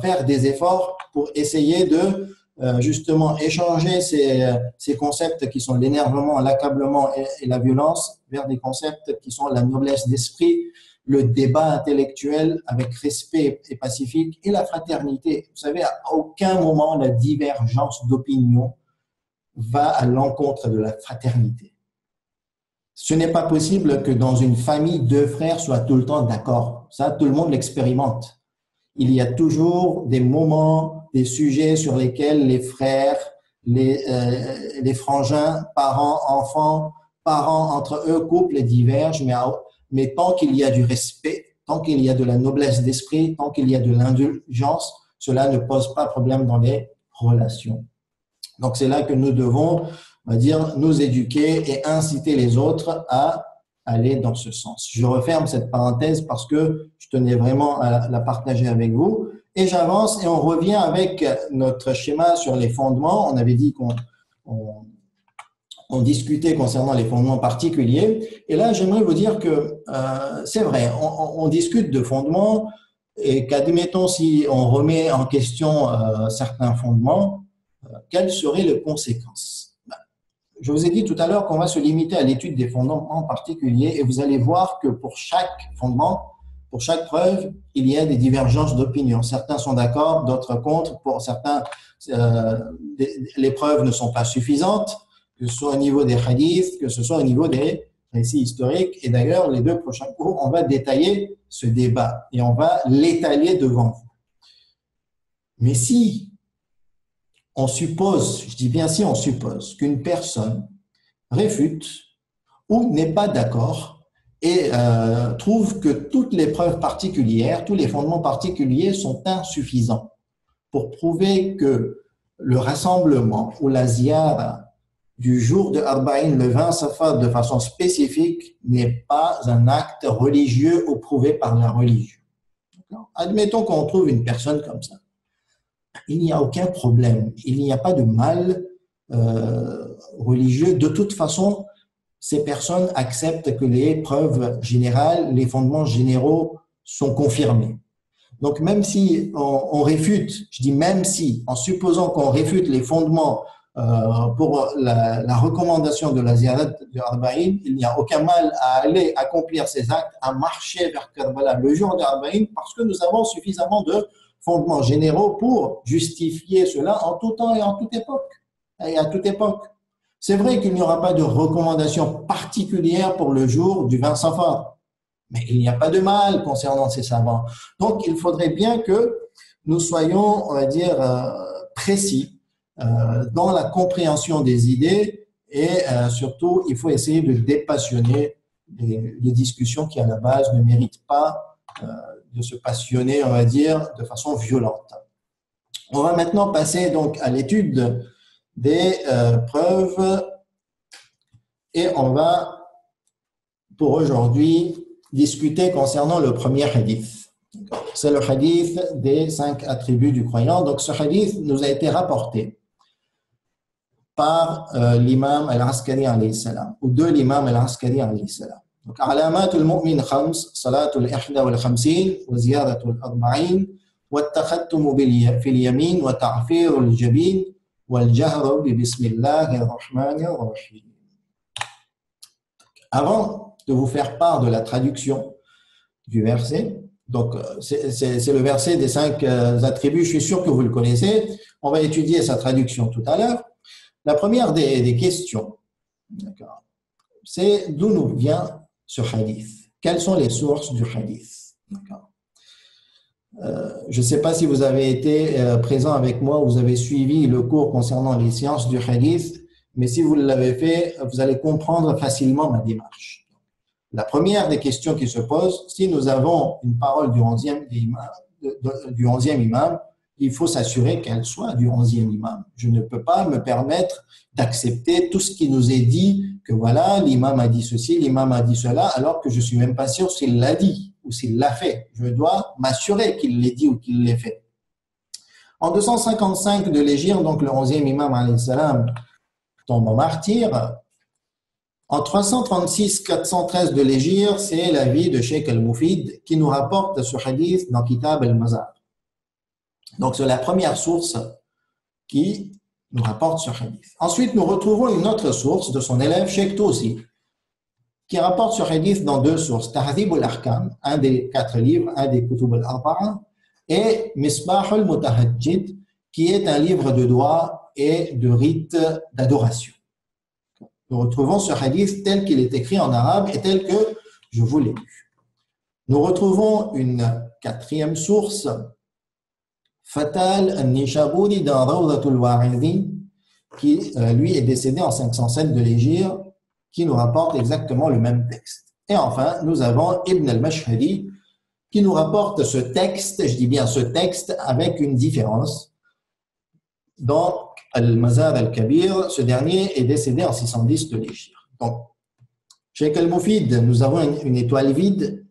S1: faire des efforts pour essayer de justement échanger ces concepts qui sont l'énervement, l'accablement et la violence vers des concepts qui sont la noblesse d'esprit, le débat intellectuel avec respect et pacifique et la fraternité. Vous savez, à aucun moment la divergence d'opinion va à l'encontre de la fraternité. Ce n'est pas possible que dans une famille, deux frères soient tout le temps d'accord. Ça, tout le monde l'expérimente. Il y a toujours des moments, des sujets sur lesquels les frères, les frangins, parents, enfants, parents entre eux, couples divergent, mais tant qu'il y a du respect, tant qu'il y a de la noblesse d'esprit, tant qu'il y a de l'indulgence, cela ne pose pas problème dans les relations. Donc c'est là que nous devons, on va dire, nous éduquer et inciter les autres à aller dans ce sens. Je referme cette parenthèse parce que je tenais vraiment à la partager avec vous. Et j'avance et on revient avec notre schéma sur les fondements. On avait dit qu'on discutait concernant les fondements particuliers. Et là, j'aimerais vous dire que c'est vrai, on discute de fondements et qu'admettons si on remet en question certains fondements, quelles seraient les conséquences? Je vous ai dit tout à l'heure qu'on va se limiter à l'étude des fondements particuliers et vous allez voir que pour chaque fondement, pour chaque preuve, il y a des divergences d'opinion. Certains sont d'accord, d'autres contre. Pour certains, les preuves ne sont pas suffisantes, que ce soit au niveau des hadiths, que ce soit au niveau des récits historiques. Et d'ailleurs, les deux prochains cours, on va détailler ce débat et on va l'étaler devant vous. Mais si on suppose, je dis bien si on suppose, qu'une personne réfute ou n'est pas d'accord et trouve que toutes les preuves particulières, tous les fondements particuliers sont insuffisants pour prouver que le rassemblement ou la ziyara du jour de Arba'in, le 20 Safar, de façon spécifique, n'est pas un acte religieux ou prouvé par la religion. Admettons qu'on trouve une personne comme ça. Il n'y a aucun problème, il n'y a pas de mal religieux. De toute façon, ces personnes acceptent que les preuves générales, les fondements généraux sont confirmés. Donc, même si on réfute, je dis même si, en supposant qu'on réfute les fondements pour la recommandation de la ziyarat de Arba'in, il n'y a aucun mal à aller accomplir ces actes, à marcher vers Karbala le jour d'Arba'in, parce que nous avons suffisamment de fondements généraux pour justifier cela en tout temps et en toute époque. Et à toute époque. C'est vrai qu'il n'y aura pas de recommandation particulière pour le jour du 20 Safar, mais il n'y a pas de mal concernant ces savants. Donc, il faudrait bien que nous soyons, on va dire, précis dans la compréhension des idées et surtout, il faut essayer de dépassionner les discussions qui, à la base, ne méritent pas de se passionner, on va dire, de façon violente. On va maintenant passer donc à l'étude des preuves et on va, pour aujourd'hui, discuter concernant le premier hadith. C'est le hadith des 5 attributs du croyant. Donc, ce hadith nous a été rapporté par l'imam al-Askari alayhi salam, ou de l'imam al-Askari alayhi salam. Donc, علامات المؤمن 5 صلاة 51 وزيارة 40 والتختم في اليمين وتعفير الجبين والجهر ببسم الله الرحمن الرحيم. Avant de vous faire part de la traduction du verset, donc c'est le verset des 5 attributs, je suis sûr que vous le connaissez, on va étudier sa traduction tout à l'heure. La première des questions, c'est d'où nous vient ce hadith. Quelles sont les sources du hadith? Je ne sais pas si vous avez été présent avec moi, vous avez suivi le cours concernant les sciences du hadith, mais si vous l'avez fait, vous allez comprendre facilement ma démarche. La première des questions qui se posent, si nous avons une parole du 11e imam, il faut s'assurer qu'elle soit du 11e imam. Je ne peux pas me permettre d'accepter tout ce qui nous est dit, que voilà, l'imam a dit ceci, l'imam a dit cela, alors que je ne suis même pas sûr s'il l'a dit ou s'il l'a fait. Je dois m'assurer qu'il l'ait dit ou qu'il l'ait fait. En 255 de l'Hégire, donc le 11e imam alayhi salam tombe en martyr. En 336-413 de l'Hégire, c'est la vie de Cheikh al-Mufid qui nous rapporte ce hadith dans Kitab al-Mazar. Donc, c'est la première source qui nous rapporte ce hadith. Ensuite, nous retrouvons une autre source de son élève, Cheikh Tousi, qui rapporte ce hadith dans 2 sources. Tahdhib al-Ahkam, un des 4 livres, un des Kutub al-Arba'a, et Misbah al-Mutahajjid, qui est un livre de droit et de rites d'adoration. Nous retrouvons ce hadith tel qu'il est écrit en arabe et tel que je vous l'ai lu. Nous retrouvons une 4e source, Fatal al-Nishaburi dans Rawdatul Wa'idhin, qui lui est décédé en 507 de l'Hégire, qui nous rapporte exactement le même texte. Et enfin, nous avons Ibn al-Mashhadi, qui nous rapporte ce texte, je dis bien ce texte, avec une différence. Dans Al-Mazar al-Kabir, ce dernier est décédé en 610 de l'Hégire. Donc, Cheikh al-Mufid, nous avons une étoile vide.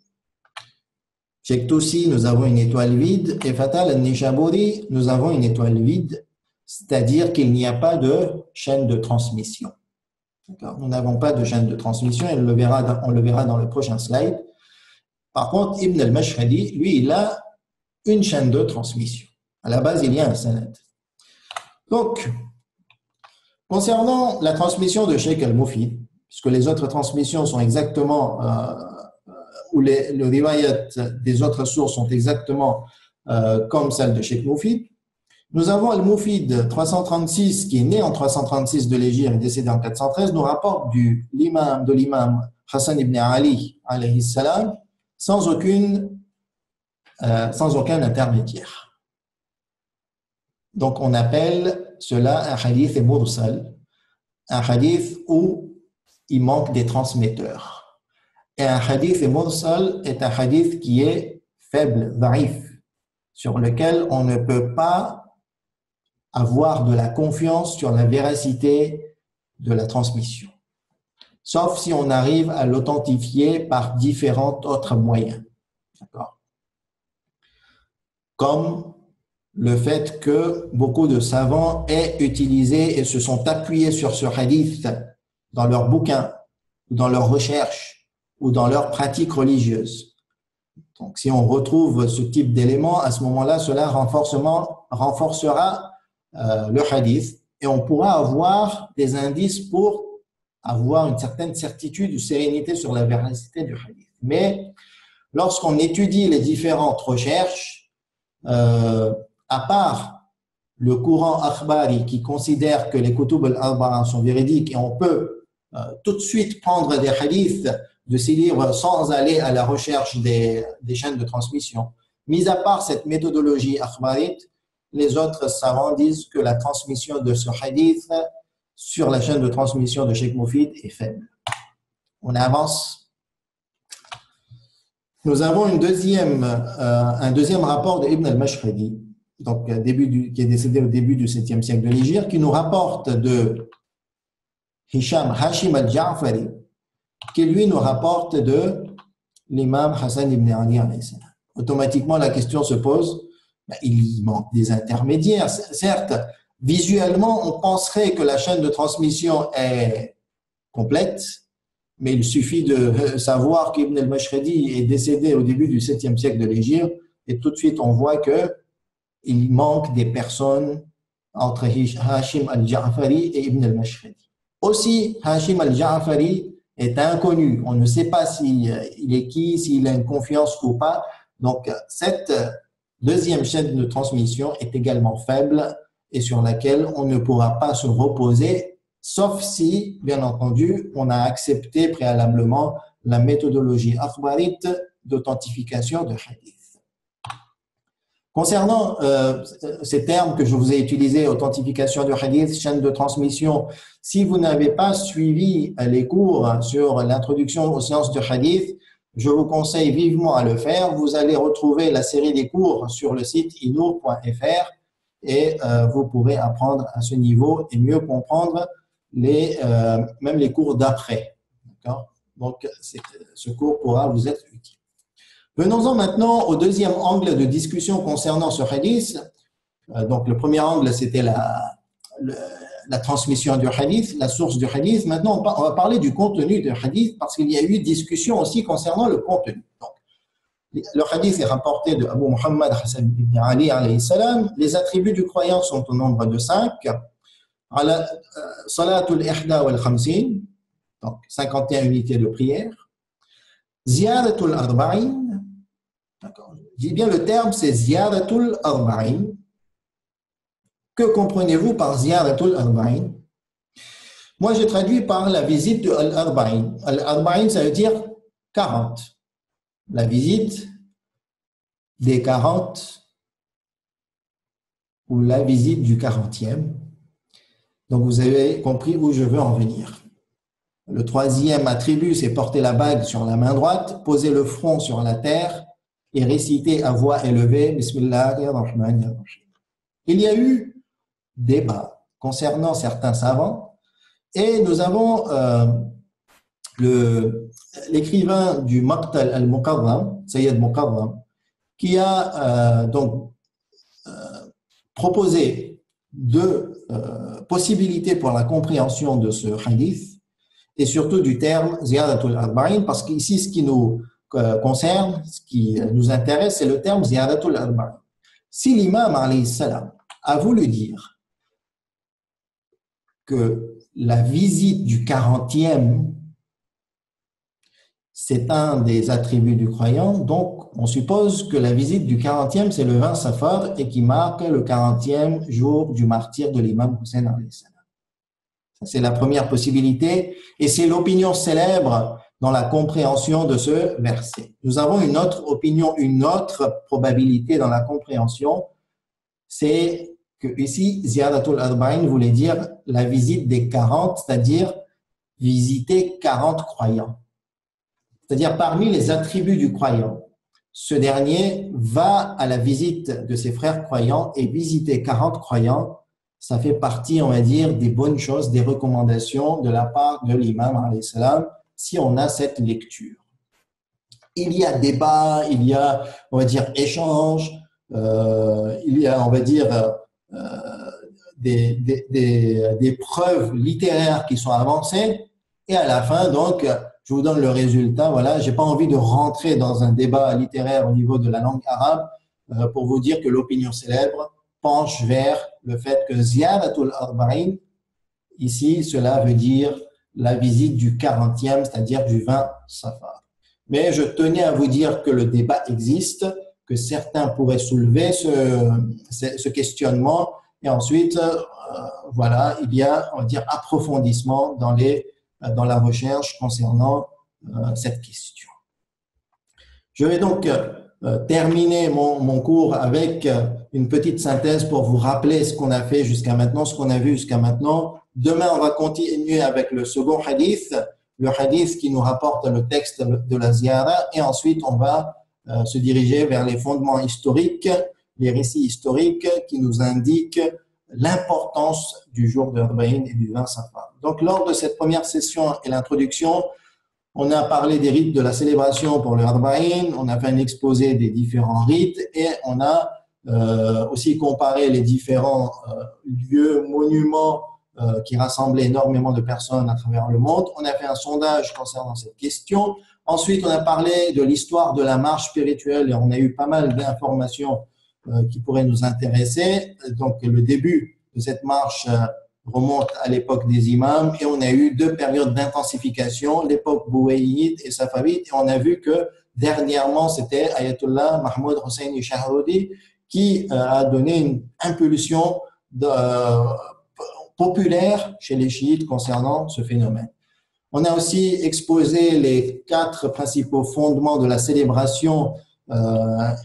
S1: Cheikh Tousi, nous avons une étoile vide. Et Fatal al-Nishaburi, nous avons une étoile vide, c'est-à-dire qu'il n'y a pas de chaîne de transmission. Nous n'avons pas de chaîne de transmission, et on le verra dans le prochain slide. Par contre, Ibn al-Mashhadi, lui, il a une chaîne de transmission. À la base, il y a un sanad. Donc, concernant la transmission de Cheikh al-Mufid, puisque les autres transmissions sont exactement, ou le riwayat des autres sources sont exactement comme celle de Cheikh Mufid, nous avons al-Mufid 336, qui est né en 336 de l'Hégire et décédé en 413, nous rapporte de l'imam Hassan ibn Ali, alayhi salam, sans aucun intermédiaire. Donc, on appelle cela un hadith mursal, un hadith où il manque des transmetteurs. Et un hadith mursal est un hadith qui est faible, dhaif, sur lequel on ne peut pas avoir de la confiance sur la véracité de la transmission. Sauf si on arrive à l'authentifier par différents autres moyens. D'accord? Comme le fait que beaucoup de savants aient utilisé et se sont appuyés sur ce hadith dans leurs bouquins, ou dans leurs recherches, ou dans leurs pratiques religieuses. Donc, si on retrouve ce type d'éléments, à ce moment-là, cela renforcera le hadith et on pourra avoir des indices pour avoir une certaine certitude ou sérénité sur la véracité du hadith. Mais lorsqu'on étudie les différentes recherches, à part le courant akhbari qui considère que les kutub al-arba'a sont véridiques et on peut tout de suite prendre des hadiths de ces livres sans aller à la recherche des chaînes de transmission. Mis à part cette méthodologie akhbarite, les autres savants disent que la transmission de ce hadith sur la chaîne de transmission de Cheikh Moufid est faible. On avance. Nous avons un deuxième rapport de Ibn al-Mashridi, donc qui est décédé au début du 7e siècle de l'Hégire, qui nous rapporte de Hashim al-Ja'fari, qui lui nous rapporte de l'imam Hassan ibn Ali alayhi salam. Automatiquement, la question se pose, il manque des intermédiaires. Certes, visuellement, on penserait que la chaîne de transmission est complète, mais il suffit de savoir qu'Ibn al-Mashridi est décédé au début du 7e siècle de l'Hégire et tout de suite on voit qu'il manque des personnes entre Hashim al-Ja'fari et Ibn al-Mashridi. Aussi, Hashim al-Ja'fari est inconnu. On ne sait pas s'il est qui, s'il a une confiance ou pas. Donc, cette deuxième chaîne de transmission est également faible et sur laquelle on ne pourra pas se reposer, sauf si, bien entendu, on a accepté préalablement la méthodologie akhbarite d'authentification de hadith. Concernant ces termes que je vous ai utilisés, authentification de hadith, chaîne de transmission, si vous n'avez pas suivi les cours sur l'introduction aux sciences du hadith, je vous conseille vivement à le faire. Vous allez retrouver la série des cours sur le site inour.fr et vous pourrez apprendre à ce niveau et mieux comprendre même les cours d'après. D'accord? Donc, ce cours pourra vous être utile. Venons-en maintenant au deuxième angle de discussion concernant ce hadith. Donc, le premier angle, c'était la transmission du hadith, la source du hadith. Maintenant, on va parler du contenu du hadith parce qu'il y a eu discussion aussi concernant le contenu. Donc, le hadith est rapporté de Abu Muhammad Hassan ibn Ali alayhi salam. Les attributs du croyant sont au nombre de 5. Salatul ihda wal khamsin, donc 51 unités de prière. Ziyaratul arba'in. D'accord. Je dis bien le terme, c'est Ziyaratul arba'in. Que comprenez-vous par Ziyaratul arba'in? Moi, j'ai traduit par la visite de Al-Arba'in. Al-Arba'in, ça veut dire 40. La visite des 40 ou la visite du 40e. Donc, vous avez compris où je veux en venir. Le troisième attribut, c'est porter la bague sur la main droite, poser le front sur la terre et réciter à voix élevée Bismillahirrahmanirrahim. Il y a eu débat concernant certains savants et nous avons l'écrivain du Maqtal al-Muqarram, Sayyid Muqarram, qui a proposé deux possibilités pour la compréhension de ce hadith et surtout du terme Ziyaratul Arba'in, parce qu'ici, ce qui nous concerne, ce qui nous intéresse, c'est le terme Ziyaratul Arba'in. Si l'imam alayhi salam a voulu dire que la visite du 40e, c'est un des attributs du croyant, donc on suppose que la visite du 40e, c'est le 20 Safar et qui marque le 40e jour du martyre de l'imam Hussein alayhi salam. C'est la première possibilité et c'est l'opinion célèbre dans la compréhension de ce verset. Nous avons une autre opinion, une autre probabilité dans la compréhension, c'est que ici, Ziyadatul Arba'in voulait dire la visite des 40, c'est-à-dire visiter 40 croyants. C'est-à-dire parmi les attributs du croyant, ce dernier va à la visite de ses frères croyants et visiter 40 croyants. Ça fait partie, on va dire, des bonnes choses, des recommandations de la part de l'imam, alayhi salam, si on a cette lecture. Il y a débat, il y a, on va dire, échange, il y a, on va dire, des preuves littéraires qui sont avancées. Et à la fin, donc, je vous donne le résultat. Voilà, j'ai pas envie de rentrer dans un débat littéraire au niveau de la langue arabe pour vous dire que l'opinion célèbre penche vers le fait que Ziyadatul Arba'in, ici, cela veut dire la visite du 40e, c'est-à-dire du 20 Safar. Mais je tenais à vous dire que le débat existe, que certains pourraient soulever ce questionnement, et ensuite, voilà, il y a, on va dire, approfondissement dans la recherche concernant cette question. Je vais donc terminer mon cours avec une petite synthèse pour vous rappeler ce qu'on a fait jusqu'à maintenant, ce qu'on a vu jusqu'à maintenant. Demain, on va continuer avec le second hadith, le hadith qui nous rapporte le texte de la ziyara, et ensuite on va se diriger vers les fondements historiques, les récits historiques qui nous indiquent l'importance du jour de Arba'in et du 20 Safar. Donc, lors de cette première session et l'introduction, on a parlé des rites de la célébration pour le Arba'in, on a fait un exposé des différents rites et on a aussi comparé les différents lieux, monuments qui rassemblaient énormément de personnes à travers le monde. On a fait un sondage concernant cette question. Ensuite, on a parlé de l'histoire de la marche spirituelle et on a eu pas mal d'informations qui pourraient nous intéresser. Donc, le début de cette marche remonte à l'époque des imams et on a eu deux périodes d'intensification, l'époque bouwayite et safavite, et on a vu que dernièrement, c'était Ayatollah Mahmoud Hosseini Shahroudi qui a donné une impulsion populaire chez les chiites concernant ce phénomène. On a aussi exposé les 4 principaux fondements de la célébration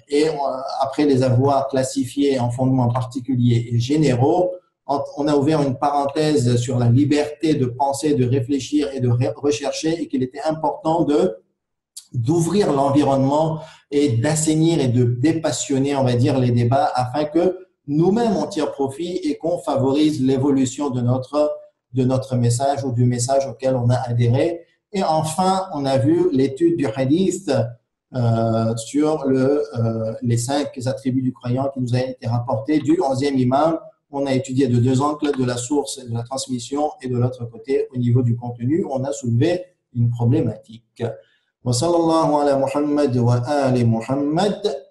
S1: et après les avoir classifiés en fondements particuliers et généraux, on a ouvert une parenthèse sur la liberté de penser, de réfléchir et de rechercher et qu'il était important d'ouvrir l'environnement et d'assainir et de dépassionner, on va dire, les débats afin que nous-mêmes on tire profit et qu'on favorise l'évolution de notre message ou du message auquel on a adhéré. Et enfin, on a vu l'étude du hadith sur les 5 attributs du croyant qui nous a été rapporté du 11e imam. On a étudié de 2 angles, de la source, de la transmission, et de l'autre côté, au niveau du contenu, on a soulevé une problématique. Wa sallallahu ala Muhammad wa ali Muhammad.